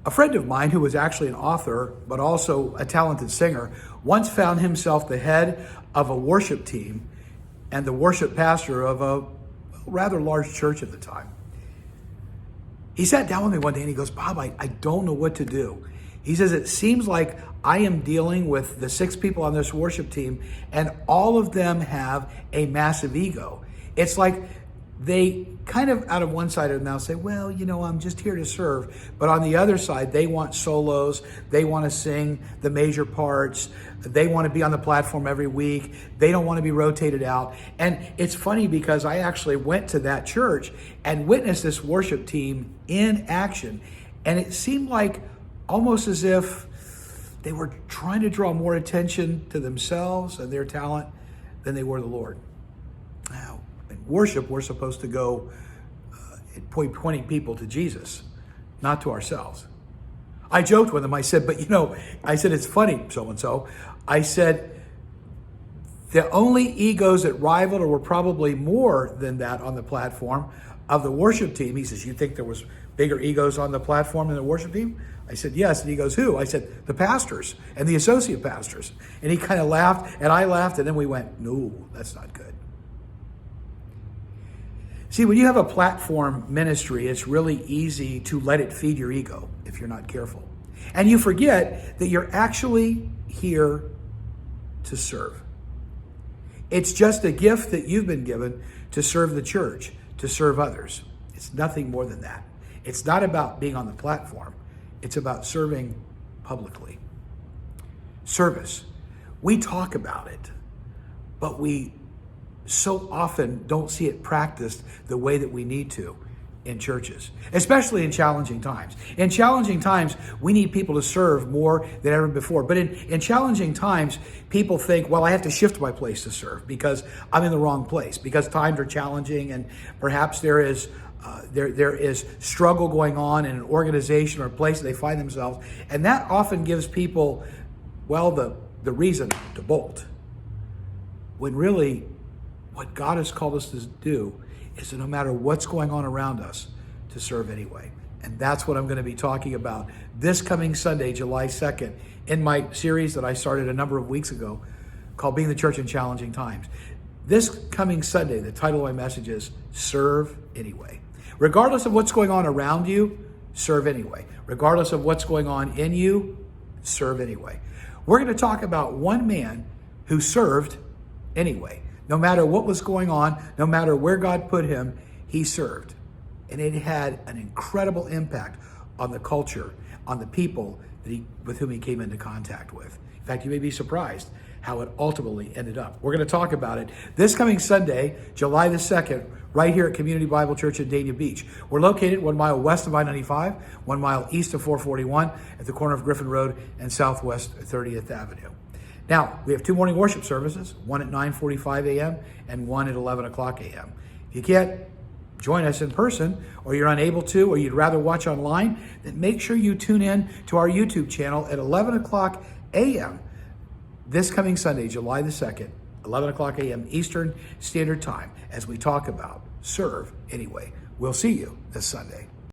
A friend of mine who was actually an author, but also a talented singer, once found himself the head of a worship team and the worship pastor of a rather large church at the time. He sat down with me one day and he goes, Bob, I don't know what to do. He says, it seems like I am dealing with the 6 people on this worship team and all of them have a massive ego. It's like they kind of out of one side of their mouth say, well, I'm just here to serve. But on the other side, they want solos. They want to sing the major parts. They want to be on the platform every week. They don't want to be rotated out. And it's funny because I actually went to that church and witnessed this worship team in action. And it seemed like almost as if they were trying to draw more attention to themselves and their talent than they were the Lord. Now, in worship, we're supposed to go pointing people to Jesus, not to ourselves. I joked with them. I said, it's funny, so-and-so. I said, the only egos that rivaled or were probably more than that on the platform of the worship team. He says, you think there was bigger egos on the platform than the worship team? I said, yes. And he goes, who? I said, the pastors and the associate pastors. And he kind of laughed and I laughed and then we went, no, that's not good. See, when you have a platform ministry, it's really easy to let it feed your ego if you're not careful. And you forget that you're actually here to serve. It's just a gift that you've been given to serve the church, to serve others. It's nothing more than that. It's not about being on the platform. It's about serving publicly. Service. We talk about it, but we so often don't see it practiced the way that we need to in churches, especially in challenging times. In challenging times, we need people to serve more than ever before. But in challenging times, people think, well, I have to shift my place to serve because I'm in the wrong place, because times are challenging and perhaps there is struggle going on in an organization or a place that they find themselves. And that often gives people, well, the reason to bolt. When really, what God has called us to do is to no matter what's going on around us, to serve anyway. And that's what I'm going to be talking about this coming Sunday, July 2nd, in my series that I started a number of weeks ago called Being the Church in Challenging Times. This coming Sunday, the title of my message is Serve Anyway. Regardless of what's going on around you, serve anyway. Regardless of what's going on in you, serve anyway. We're going to talk about one man who served anyway. No matter what was going on, no matter where God put him, he served. And it had an incredible impact on the culture, on the people with whom he came into contact with. In fact, you may be surprised how it ultimately ended up. We're going to talk about it this coming Sunday, July the 2nd, right here at Community Bible Church in Dania Beach. We're located 1 mile west of I-95, 1 mile east of 441 at the corner of Griffin Road and Southwest 30th Avenue. Now, we have 2 morning worship services, one at 9:45 a.m. and one at 11 o'clock a.m. If you can't join us in person, or you're unable to, or you'd rather watch online, then make sure you tune in to our YouTube channel at 11 o'clock a.m. this coming Sunday, July the 2nd, 11 o'clock a.m. Eastern Standard Time, as we talk about Serve Anyway. We'll see you this Sunday.